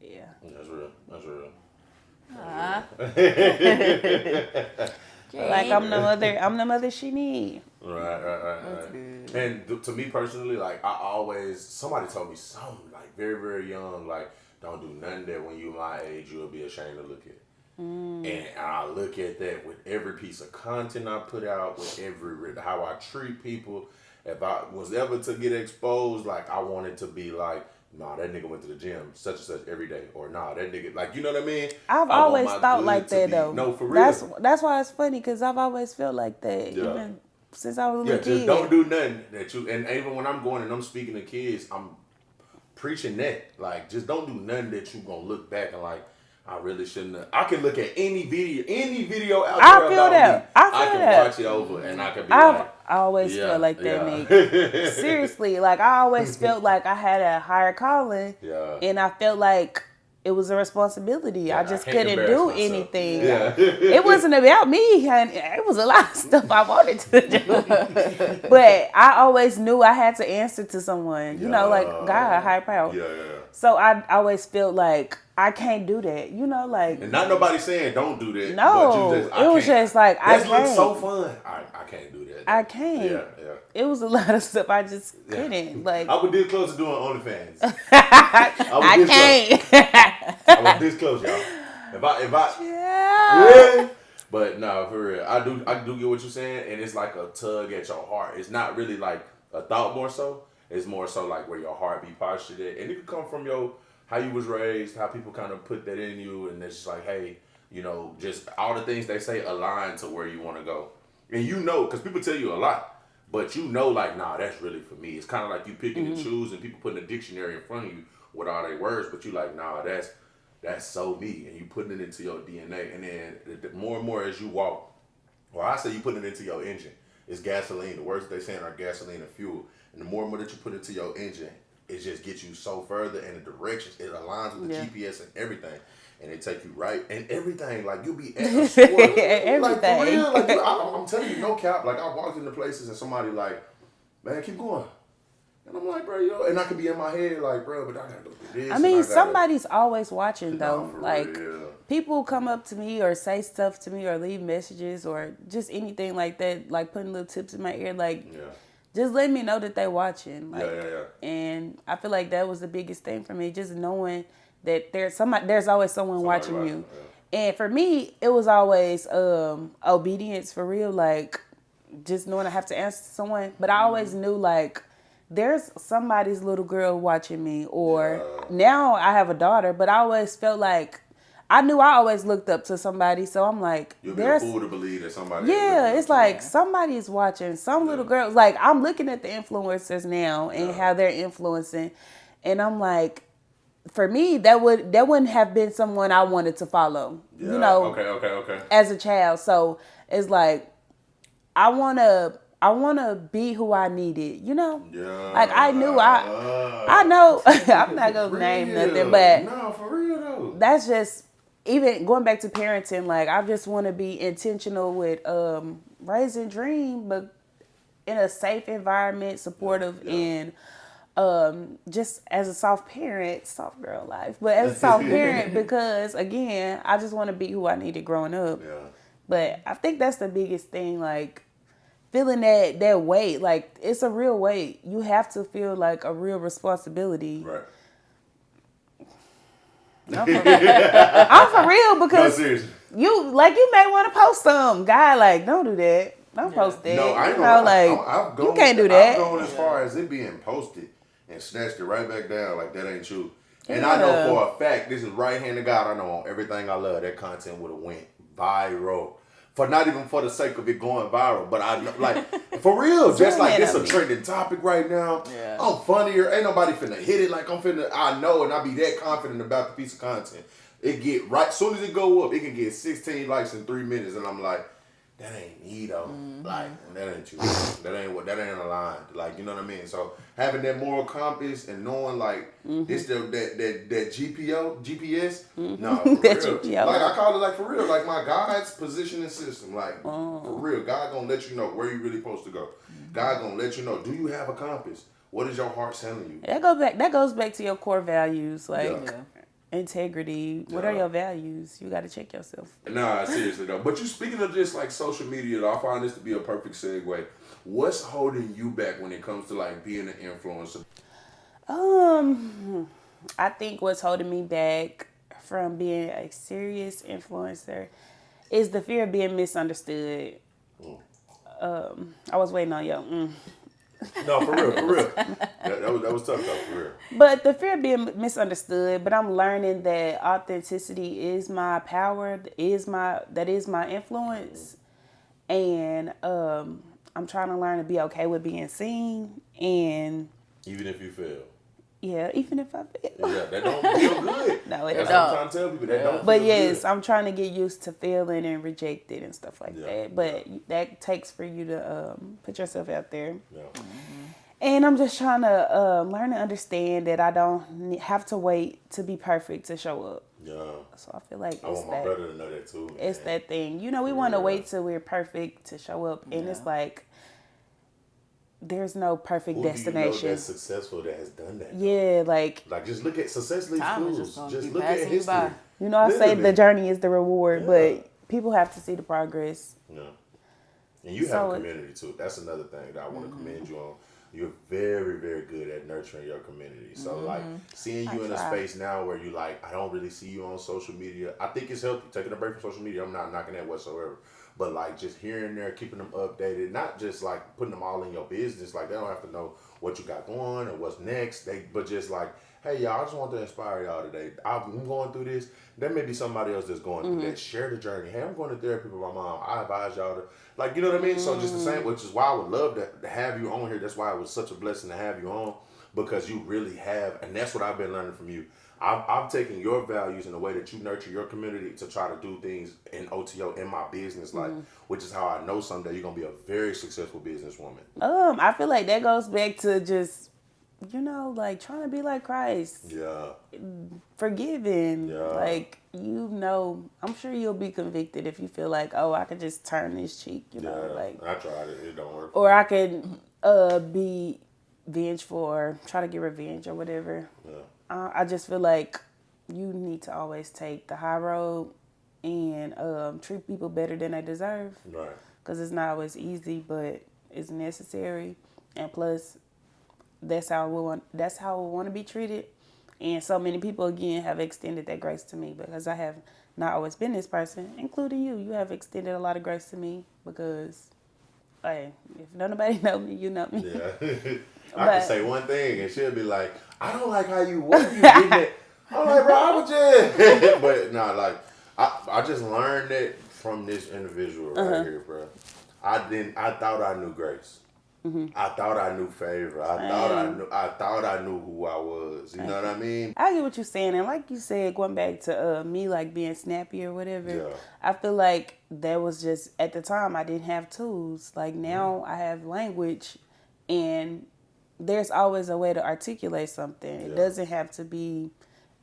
Yeah. That's real. That's real. Like I'm the mother she need. Right. And to me personally, like somebody told me something like very, very young, like don't do nothing that when you my age you'll be ashamed to look at. And I look at that with every piece of content I put out, with how I treat people. If I was ever to get exposed, like I wanted to be like, nah, that nigga went to the gym such and such every day, or nah, that nigga, like, you know what I mean? I've always thought like that though. No, for real. That's why it's funny because I've always felt like that, Yeah. even since I was a little kid. Just don't do nothing that you. And even when I'm going and I'm speaking to kids, I'm preaching that. Like, just don't do nothing that you gonna look back and like, I really shouldn't have. I can look at any video out there about me. I can watch it over and I can be I always felt like that, Nick. Seriously, like I always felt like I had a higher calling, and I felt like it was a responsibility. Yeah, I just couldn't do anything. Yeah. It wasn't about me, and it was a lot of stuff I wanted to do. But I always knew I had to answer to someone. You know, like God, higher power. Yeah. So I always felt like I can't do that. You know, like. And not nobody saying don't do that. No, but it was just like I can't. Looks so fun. I can't do that. I can't. Yeah. It was a lot of stuff I just couldn't. Like I was this close to doing OnlyFans. I can't. I was this close, y'all. If I But no, for real, I do get what you're saying, and it's like a tug at your heart. It's not really like a thought more so. It's more so like where your heart be postured at, and it can come from how you was raised, how people kind of put that in you, and it's just like, hey, you know, just all the things they say align to where you want to go, and you know, because people tell you a lot, but you know, like, nah, that's really for me. It's kind of like you picking and choose, and people putting a dictionary in front of you with all their words, but you like, nah, that's so me, and you putting it into your DNA, and then the more and more as you walk, well, I say you putting it into your engine. It's gasoline. The words they saying are gasoline and fuel, and the more and more that you put into your engine, it just gets you so further in the directions. It aligns with the GPS and everything, and it take you right and everything. Like you'll be at a sport, everything. Like for real. Like I'm telling you, no cap. Like I walked into places and somebody like, man, keep going. And I'm like, bro, and I could be in my head like, bro, but I gotta go through this. I mean, somebody's always watching though. No, like real. People come up to me or say stuff to me or leave messages or just anything like that, like putting little tips in my ear, like just let me know that they watching. Like, and I feel like that was the biggest thing for me, just knowing that there's always someone watching you. Yeah. And for me, it was always obedience for real, like just knowing I have to answer to someone. But I always knew like there's somebody's little girl watching me, or now I have a daughter, but I always felt like I knew I always looked up to somebody, so I'm like, you'll be a fool to believe that somebody. Yeah, it's like somebody is watching. Some little girls, like I'm looking at the influencers now and how they're influencing, and I'm like, for me, that wouldn't have been someone I wanted to follow. Yeah. You know, okay. As a child, so it's like I wanna be who I needed. You know, like I knew I know I'm not gonna name nothing, but no, for real though, that's just. Even going back to parenting, like I just want to be intentional with raising Dream, but in a safe environment, supportive, and just as a soft parent, soft girl life, but as a soft parent because again, I just want to be who I needed growing up. Yeah. But I think that's the biggest thing, like feeling that weight, like it's a real weight. You have to feel like a real responsibility. Right. I'm for real because you may want to post some guy like don't do that, don't post that. No, I know. You can't do that. I'm going as far as it being posted and snatched it right back down like that ain't true. And I know for a fact, this is right hand to God. I know on everything I love that content would have went viral. For not even for the sake of it going viral, but I like for real, just like this a trending topic right now. Yeah. I'm funnier. Ain't nobody finna hit it like I'm finna. I know, and I be that confident about the piece of content. It get right soon as it go up, it can get 16 likes in 3 minutes, and I'm like, that ain't me though. Mm-hmm. Like that ain't you. That ain't aligned. Like you know what I mean. So having that moral compass and knowing like this that GPS. Mm-hmm. No, for that real. GPO. Like I call it like for real. Like my God's positioning system. Like for real, God gonna let you know where you really supposed to go. God gonna let you know. Do you have a compass? What is your heart telling you? That goes back to your core values, like Yeah. integrity. What are your values? You got to check yourself. Nah, seriously though. But you speaking of just like social media, though, I find this to be a perfect segue. What's holding you back when it comes to like being an influencer? I think what's holding me back from being a serious influencer is the fear of being misunderstood. I was waiting on you. No, for real. That was tough though, for real. But the fear of being misunderstood, but I'm learning that authenticity is my power, that is my influence. And I'm trying to learn to be okay with being seen, and Even if you fail. yeah, even if I fail. Yeah, that don't feel good. No, it That's don't. what I'm trying to tell people. That don't But feel yes, good. I'm trying to get used to failing and rejected and stuff like Yeah, that. But that takes for you to put yourself out there. Yeah. And I'm just trying to learn to understand that I don't have to wait to be perfect to show up. Yeah. So I feel like I want my brother to know that too. it's that thing. You know, we want to wait till we're perfect to show up. And it's like, there's no perfect destination. Who do you know that's successful that has done that? Yeah, like just look at success leaves Time is clues. just gonna Just keep look at passing you history. by. you know, I say Literally. the journey is the reward, Yeah. but people have to see the progress. Yeah. And you have a community too. That's another thing that I want to commend you on. You're very, very good at nurturing your community. So like seeing you in a space now where you like, I don't really see you on social media. I think it's healthy. Taking a break from social media, I'm not knocking that whatsoever. But like just here and there, keeping them updated, not just like putting them all in your business. Like they don't have to know what you got going or what's next. But just like, hey y'all, I just want to inspire y'all today. I'm going through this. There may be somebody else that's going through that. Share the journey. Hey, I'm going to therapy with my mom. I advise y'all to, like, you know what I mean? So just the same, which is why I would love to have you on here. That's why it was such a blessing to have you on, because you really have, and that's what I've been learning from you. I've taken your values and the way that you nurture your community to try to do things in OTO in my business life, which is how I know someday you're going to be a very successful businesswoman. I feel like that goes back to just, you know, like trying to be like Christ. Yeah. Forgiving. Yeah. Like, you know, I'm sure you'll be convicted if you feel like, oh, I could just turn this cheek, you know, like. I tried it. It don't work. Or I could be vengeful or try to get revenge or whatever. Yeah. I just feel like you need to always take the high road and treat people better than they deserve. Right. Because it's not always easy, but it's necessary. And plus, that's how we want to be treated. And so many people, again, have extended that grace to me because I have not always been this person, including you. You have extended a lot of grace to me because, hey, if nobody know me, you know me. Yeah. I can say one thing and she'll be like, I don't like how you, what are you getting at? I'm like, bro, I was just, but nah, like, I just learned that from this individual right here, bro. I thought I knew grace. I thought I knew favor. I thought I knew who I was. You know what I mean? I get what you're saying, and like you said, going back to me like being snappy or whatever. Yeah. I feel like that was just at the time I didn't have tools. Like now I have language, and there's always a way to articulate something. It doesn't have to be.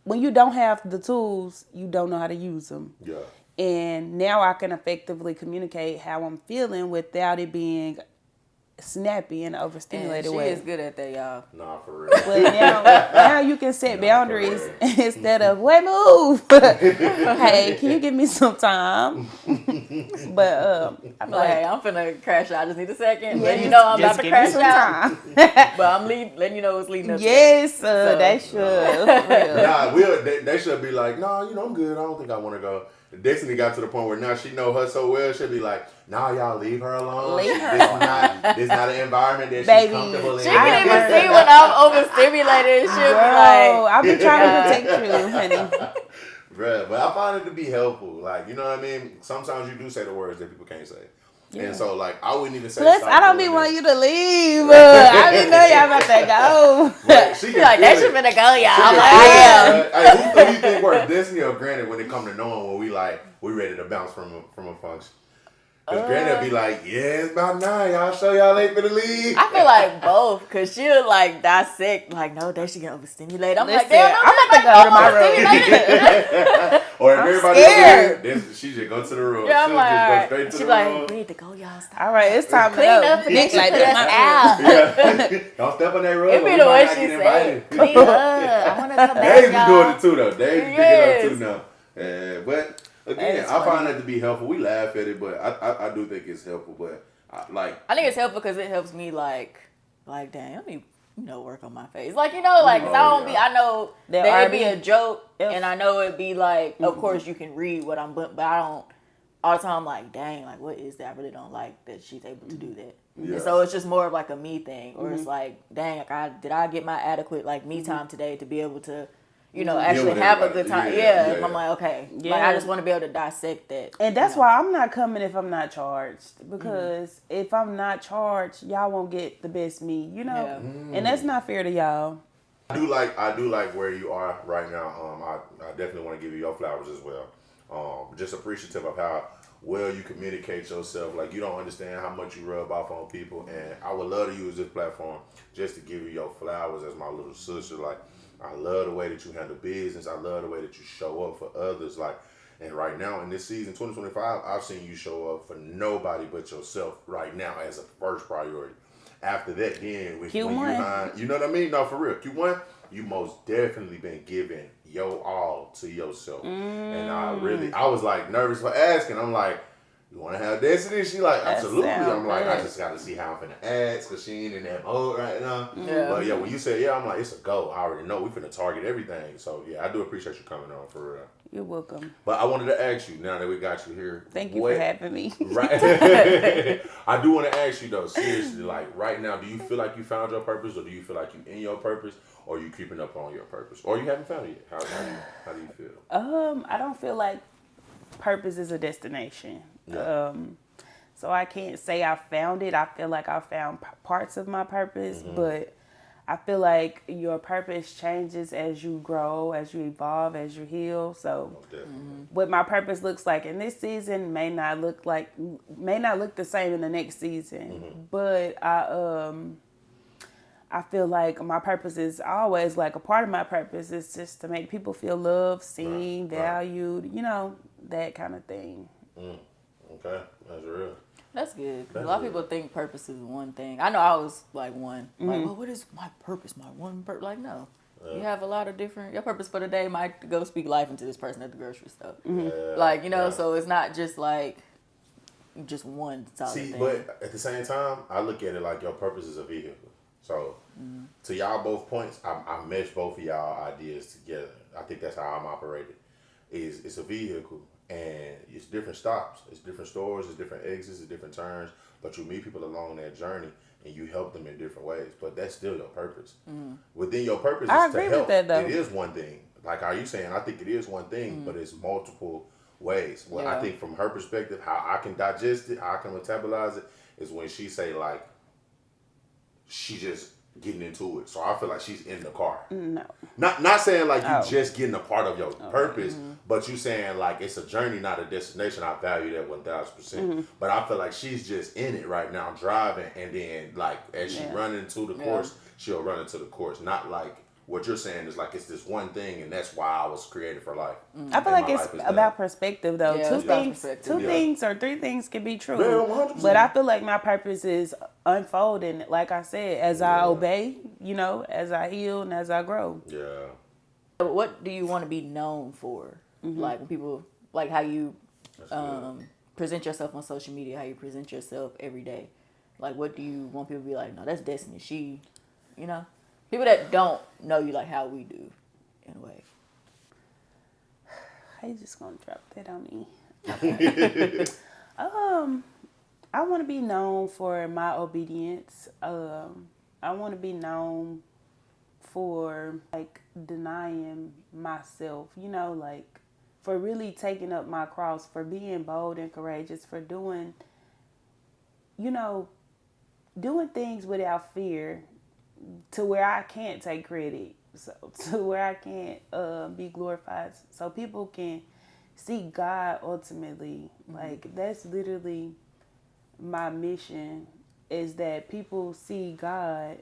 When you don't have the tools, you don't know how to use them. Yeah. And now I can effectively communicate how I'm feeling without it being snappy and overstimulated She way. is good at that, y'all. Nah, for real. But now you can set boundaries instead of, wait, move. Hey, can you give me some time? But I feel Like, hey, like, I'm finna crash out. I just need a second. yeah, Let you know I'm about just to give me crash some out. time. But I'm letting you know it's leading up. Yes, So- they should. For real. Nah, they should be like, no, you know, I'm good. I don't think I want to go. Destiny got to the point where now she know her so well, she'll be like, nah, y'all leave her alone. Leave her This not an environment that Baby, she's comfortable in. She can even see when I'm overstimulated. She'll be Girl, like, I've been trying to protect you, honey. Bruh, but I find it to be helpful. Like, you know what I mean? Sometimes you do say the words that people can't say. Yeah. And so, like, I wouldn't even say Plus, stop I don't be doing wanting this. you to leave. I didn't know y'all about to go. But she can like, feel that it. should finna go, y'all. She I'm can like, feel I am. it. Hey, who you think worse, Destiny or Granted, when it come to knowing when we ready to bounce from a function? Because Granted be like, yeah, it's about 9. Y'all show y'all ain't finna leave. I feel like both, because she'll like dissect, like, no, they should get overstimulated. I'm like, Listen, damn, no, I'm about to go to my room. overstimulated. Or if I'm everybody scared. then she just go to the room. Yeah, I'm She'll just go like, straight to she the like, room. we need to go, y'all. Stop. All right, it's time to Clean go. up and Nick then like put that. us My out. Yeah. Don't step on that rug. It or be we the might way not she get said. invited. Clean up. I want to come back, Daisy be y'all. doing it too, though. Daisy picking Yes. up too now. But again, That's I find funny. that to be helpful. We laugh at it, but I do think it's helpful. But I think it's helpful because it helps me like dang, let me work on my face. Like, 'cause I don't be, I know that it'd be a joke, and I know it'd be like, of course you can read what I'm, but I don't, all the time I'm like, dang, like what is that? I really don't like that she's able to do that. Yeah. And so it's just more of like a me thing, or it's like, dang, like did I get my adequate like me time today to be able to, actually have a good time? Yeah. I'm like, okay, like I just want to be able to dissect that. And that's why I'm not coming if I'm not charged. Because if I'm not charged, y'all won't get the best me, Yeah. And that's not fair to y'all. I do like where you are right now. I definitely want to give you your flowers as well. Just appreciative of how well you communicate yourself. Like, you don't understand how much you rub off on people, and I would love to use this platform just to give you your flowers as my little sister. Like, I love the way that you handle business. I love the way that you show up for others. Like, and right now in this season 2025, I've seen you show up for nobody but yourself right now as a first priority. After that, then when Q1. you know what I mean? No, for real. Q1, you most definitely been giving your all to yourself. And I was like nervous for asking. I'm like, you want to have Destiny? She like, absolutely. I'm like, I just got to see how I'm finna ask because she ain't in that mode right now. Yeah. But yeah, when you said, I'm like, it's a go. I already know we finna target everything. So yeah, I do appreciate you coming on for real. You're welcome. But I wanted to ask you, now that we got you here. Thank you for having me. Right. I do want to ask you though, seriously, like right now, do you feel like you found your purpose, or do you feel like you in your purpose, or you creeping up on your purpose, or you haven't found it yet? How do you feel? I don't feel like purpose is a destination. Yeah. So I can't say I found it. I feel like I found parts of my purpose, but I feel like your purpose changes as you grow, as you evolve, as you heal. So what my purpose looks like in this season may not look the same in the next season. But I feel like my purpose is always, like, a part of my purpose is just to make people feel loved, seen, valued, that kind of thing. Okay, that's real. That's good. That's a lot of real. people think purpose is one thing. I know I was like one. Like, well, what is my purpose? My one purpose? Like, no. You have a lot of different. Your purpose for the day might go speak life into this person at the grocery store. Like, so it's not just like just one solid thing. But at the same time, I look at it like your purpose is a vehicle. So to y'all both points, I mesh both of y'all ideas together. I think that's how I'm operated. It's a vehicle. And it's different stops, it's different stores, it's different exits, it's different turns. But you meet people along that journey and you help them in different ways. But that's still your purpose. Within your purpose I is to agree help. with that, though. It is one thing. Like, are you saying? I think it is one thing, but it's multiple ways. Well, I think from her perspective, how I can digest it, how I can metabolize it, is when she say, like, she just getting into it. So I feel like she's in the car. No. Not saying like you just getting a part of your purpose, but you saying like it's a journey, not a destination. I value that 1,000%. But I feel like she's just in it right now, driving, and then like as she running into the course, she'll run into the course. Not like what you're saying is like it's this one thing, and that's why I was created for life. I feel like it's about perspective, though. Yeah, Two things or three things can be true. Yeah, 100%. But I feel like my purpose is unfolding, like I said, as I obey, as I heal and as I grow. Yeah. What do you want to be known for? Like, when people, like how you present yourself on social media, how you present yourself every day. Like, what do you want people to be like, no, that's Destiny. She, people that don't know you like how we do, in a way. How you just gonna drop that on me? I want to be known for my obedience. I want to be known for like denying myself, like for really taking up my cross, for being bold and courageous, for doing things without fear, to where I can't take credit, so to where I can't be glorified, so people can see God ultimately. Like, that's literally my mission, is that people see God,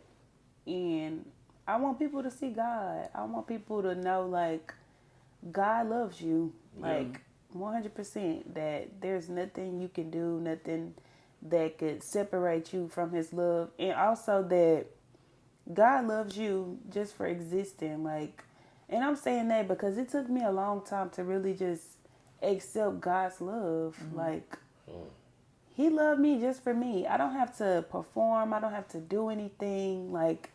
and I want people to see God. I want people to know, like, God loves you, like 100%. That there's nothing you can do, nothing that could separate you from His love, and also that God loves you just for existing. Like, and I'm saying that because it took me a long time to really just accept God's love. Like, He loved me just for me. I don't have to perform. I don't have to do anything. Like,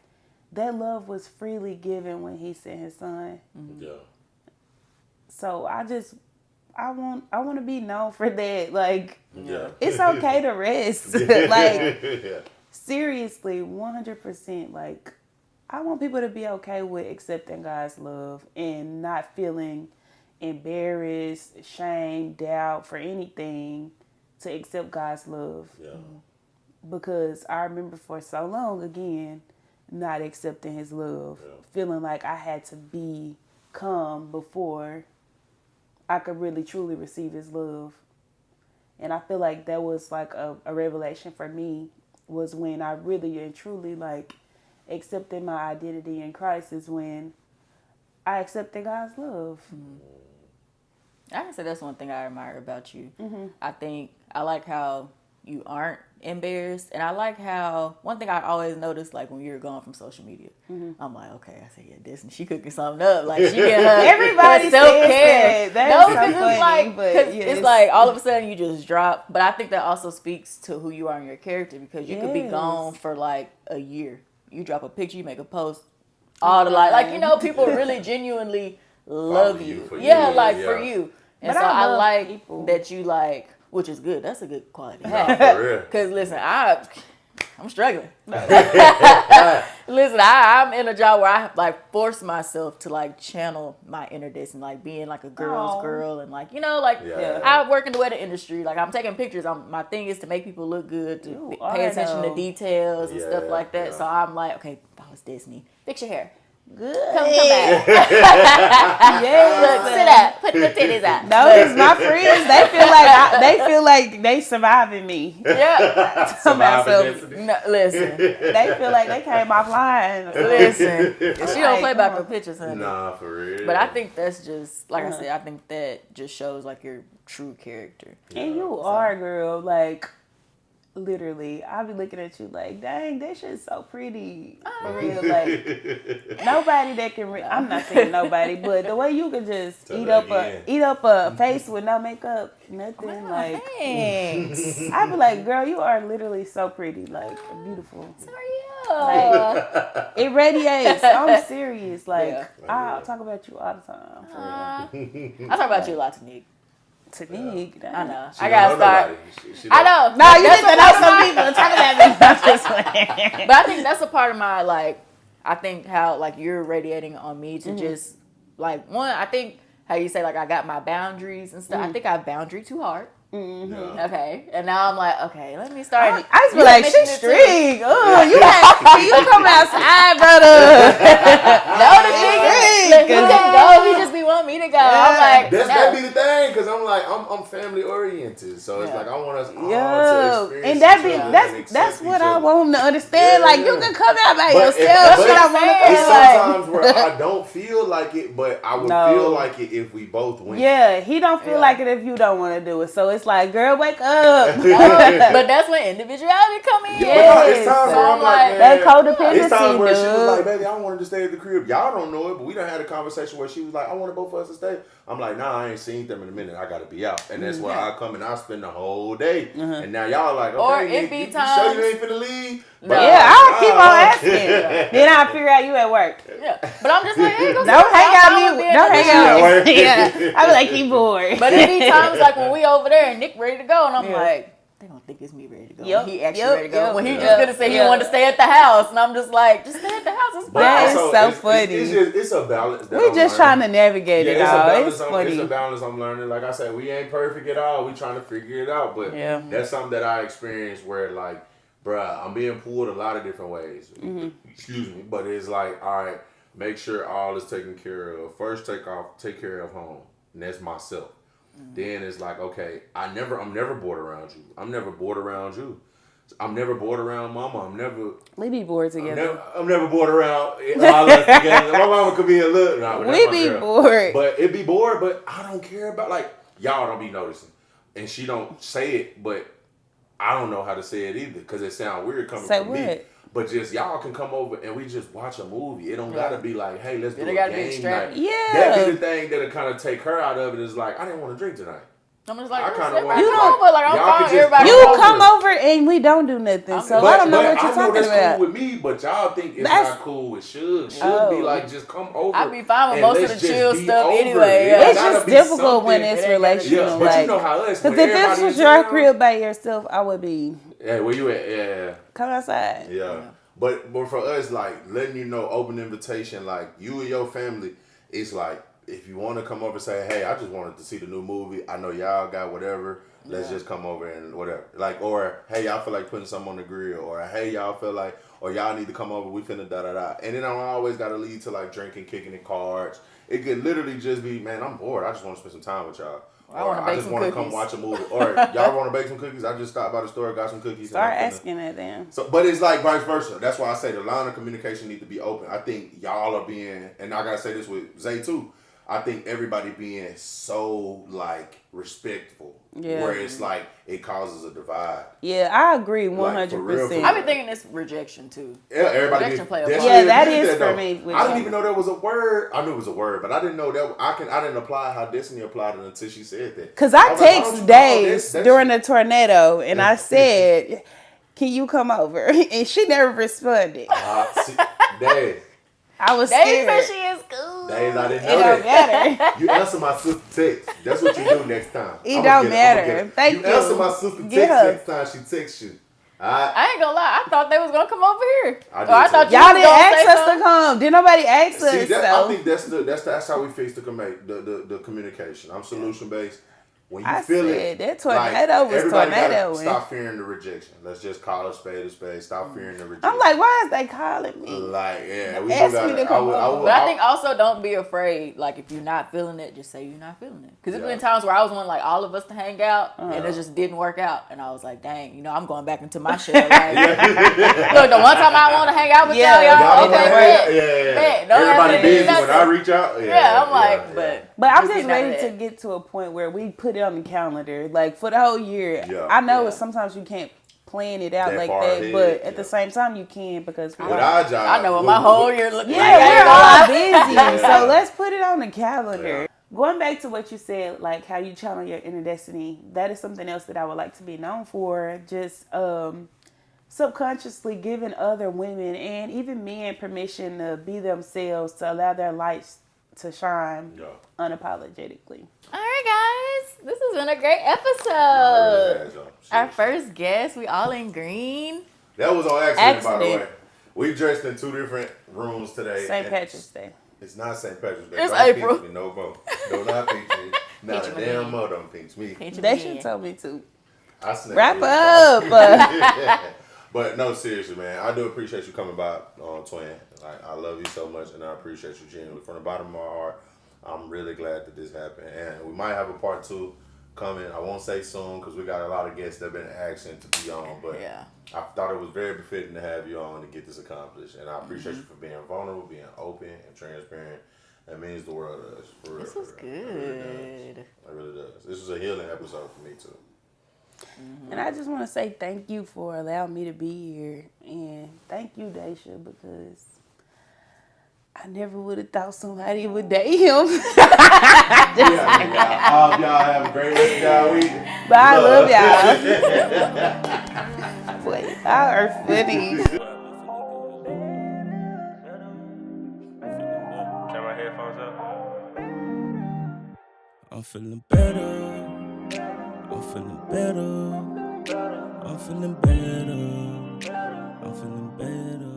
that love was freely given when He sent His Son. Yeah. So I want to be known for that. Like, Yeah. it's okay to rest. Like, Yeah. seriously, 100%. Like, I want people to be okay with accepting God's love and not feeling embarrassed, shame, doubt for anything to accept God's love. Yeah. Because I remember for so long, again, not accepting His love, feeling like I had to become before I could really truly receive His love. And I feel like that was like a revelation for me, was when I really and truly like accepted my identity in Christ, is when I accepted God's love. I can say that's one thing I admire about you. I think I like how you aren't embarrassed, and I like how one thing I always noticed, like when you're gone from social media, I'm like, okay, I said, yeah, Disney, she cooking something up, like she get her Everybody her self-care. says that. No, That's because so funny, it's like, but cause yes. it's like all of a sudden you just drop. But I think that also speaks to who you are in your character, because you could be gone for like a year. You drop a picture, you make a post, all the like you know, people really genuinely love you. for Yeah, you. like Yeah. for you. And But so I I love like people. that you like, which is good. That's a good quality to Nah, have. for real. Cause listen, I'm struggling. Listen, I'm in a job where I like force myself to like channel my inner Destiny, like being like a girl's Aw. girl, and like, you know, like Yeah. I work in the wedding industry. Like I'm taking pictures. My thing is to make people look good, to You pay are, attention though. to details and stuff Yeah, like that. yeah. So I'm like, okay, if I was Disney, fix your hair. Good. Come back. Yes. Look, sit up. Put the titties out. Those my friends. They feel like they surviving me. Yeah. Surviving So, Destiny. No, listen. they feel like they came offline. Listen, she don't play by Like, her pictures, honey. Nah, for real. But I think that's just, like I said, I think that just shows like your true character. And you are, girl. Like, literally, I'll be looking at you like, dang, that shit's so pretty. For real. Like, nobody that can, I'm not saying nobody, but the way you can just Tell eat that up a face with no makeup, nothing, like, Thanks. I be like, girl, you are literally so pretty, like, beautiful. So are you? It radiates. I'm serious. Like, Yeah. I'll talk about you all the time. For real. I talk about you a lot to Nick. To me, I know. She I don't gotta know start. nobody. She I don't- know. No, you That's need to a know part of some my- people to talk about me. I'm just playing. But I think that's a part of my, like, I think how, like, you're radiating on me to just, like, one, I think how you say, like, I got my boundaries and stuff. I think I boundary too hard. Yeah. Okay. And now I'm like, okay, let me start. I just be You like, mentioned she's it too. strict. Oh, you come outside, brother. No, the thing is, look, he couldn't go. He just be wanting me to go. I'm like, That no. be the thing, cause I'm like I'm family oriented, so it's Yeah. like I want us all Yeah, to experience and that each be other and that's accept what each I other. want them to understand. Yeah, Like, yeah. you can come out by But yourself. if- But I want to but It's come out. sometimes where I don't feel like it, but I would No. feel like it if we both went. Yeah, he don't feel Yeah. like it if you don't want to do it. So it's like, girl, wake up. But that's when individuality come in. But no, it's Yes. times So where I'm I'm like, like, man, That codependency, it's times where she was dude. like, baby, I wanted to stay at the crib. Y'all don't know it, but we done had a conversation where she was like, I wanted both of us to stay. I'm like, nah, I ain't seen them in a minute. I gotta be out. And that's why I come and I spend the whole day. And now y'all like, okay, Or it Nick, be you sure times- you ain't finna leave? No. Yeah, I'll keep on Nah. asking. Then I'll figure out you at work. Yeah. But I'm just like, hey, go Don't hang out I me. wanna be Don't in the hang out. work. Yeah, I be like, keep bored. But it be times like when we over there and Nick ready to go, and I'm Yeah. like, they don't think it's me ready to go. Yep, He actually yep, ready to go. yep, When he yep, just gonna say he yep. wanted to stay at the house, and I'm just like, just stay at the house. It's But That fine. is also, so it's funny. It's a balance. That We I'm just learning. trying to navigate Yeah, it it's a all. balance. It's It's funny. a balance I'm learning. Like I said, we ain't perfect at all. We trying to figure it out. But Yeah. that's something that I experienced where, like, bruh, I'm being pulled a lot of different ways. Excuse me. But it's like, all right, make sure all is taken care of. First, take care of home. And that's myself. Then it's like, okay, I'm never bored around you. I'm never bored around you. I'm never bored around mama. We be bored together. I'm never bored around all us together. My mama could be a little. Nah, but We that's my be girl. bored. But it be bored. But I don't care about like y'all don't be noticing, and she don't say it, but I don't know how to say it either because it sounds weird coming Say from what? me. But just y'all can come over and we just watch a movie. It don't gotta be like, hey, let's do a gotta be game night. extravagant. Yeah. That be the thing that'll kind of take her out of it. Is like, I didn't want to drink tonight. I'm just like, I let's kinda everybody want- come over. Like, I'm y'all fine. could just Everybody You come come over and we don't do nothing. So I don't know what you're I know talking that's about. cool with me, but y'all think it's That's- not cool with Shug. Shug Oh. be like, just come over. I'd be fine with and most of let's the just chill be stuff over it. anyway, It yeah. It's gotta just be difficult when something. it's It ain't gotta- relational. Yeah, but like, you know how it is. because when if this everybody was in your town- crib by yourself, I would be Yeah, where you at? Yeah. come outside. Yeah. But for us, like letting you know, open invitation, like you and your family, it's like if you want to come over and say, hey, I just wanted to see the new movie. I know y'all got whatever. Let's just come over and whatever. Like, or hey, y'all feel like putting something on the grill, or hey, y'all feel like, or y'all need to come over. We finna da da da. And then I always got to lead to like drinking, kicking, and cards. It could literally just be, man, I'm bored. I just want to spend some time with y'all. I wanna bake just some want to come cookies. watch a movie. Or y'all want to bake some cookies? I just stopped by the store, got some cookies. Start and I'm finna- asking that then. So, but it's like vice versa. That's why I say the line of communication need to be open. I think y'all are being, and I gotta say this with Zay too. I think everybody being so like respectful, Yeah. where it's like it causes a divide. Yeah, I agree Like, for real, 100%. for I be thinking it's rejection too. Yeah, everybody Rejection get, play a that's part. Yeah, it, that did is for though. me with I didn't you. even know there was a word. I knew it was a word, but I didn't know that. I didn't apply how Destiny applied it until she said that. Because I was like, why don't text you- Days that's- during the tornado and I said, can you come over? And she never responded. See, Dad, I was They scared. said she is cool. Days, I didn't It know don't that. matter. You answer my sister text. That's what you do next time. It I'ma don't get I'ma matter. get it. Thank you. answer my sister Get text her. next time she texts you. Alright? I ain't gonna lie. I thought they was gonna come over here. I did Or I too. thought you Y'all was didn't gonna ask say us to something. come. Did nobody ask See, us? that, So I think that's how we fix the communication. I'm solution based. When you I feel said it, that tornado was everybody gotta tornadoing. stop fearing the rejection. Let's just call a spade a spade. Stop fearing the rejection. I'm like, why is they calling me? Like, yeah, we Ask do me gotta. to come over. But I think also don't be afraid. Like if you're not feeling it, just say you're not feeling it. Because there's been times where I was wanting like all of us to hang out, and it just didn't work out. And I was like, dang, I'm going back into my shell. Like, look, the one time I want to hang out with Yeah, y'all, Y'all okay, know bet. that? Yeah. Bet. Don't have Everybody to do busy when I nothing. reach out. Yeah, I'm like, But I'm just just getting out of ready to that. get to a point where we put it on the calendar, like for the whole year. Yeah. I know Yeah. sometimes you can't plan it out That like far that, ahead, but at yeah. the same time you can because With our job, I know what my whole year looks like. yeah, we're all busy, Yeah. so let's put it on the calendar. Yeah. Going back to what you said, like how you channel your inner destiny, that is something else that I would like to be known for. Just subconsciously giving other women and even men permission to be themselves, to allow their lights to shine Yeah. unapologetically. All right, guys. This has been a great I episode. really had y'all. Our first guest, we all in green. That was on accident, by the Accident. way. We dressed in two different rooms today. St. and Patrick's Day. It's not St. Patrick's Day. It's Don't April. pinch me no more. Do not pinch me. Not Pinch a me damn again. more don't pinch me. They should tell me to. I snapped Wrap it. up. But no, seriously, man. I do appreciate you coming by, Twin. Like, I love you so much, and I appreciate you genuinely from the bottom of my heart. I'm really glad that this happened, and we might have a part 2 coming. I won't say soon because we got a lot of guests that have been asking to be on, but Yeah. I thought it was very befitting to have you on to get this accomplished, and I appreciate you for being vulnerable, being open, and transparent. That means the world to us. For real. This was for real. It really does. good. It really does. This was a healing episode for me too. And I just want to say thank you for allowing me to be here. And thank you, Daisha, because I never would have thought somebody would date him. Yeah, y'all. Y'all have a great rest of y'all week. But I love y'all. Boy, y'all are funny. Turn my headphones up. I'm feeling better. I'm feeling better. I'm feeling better. I'm feeling better.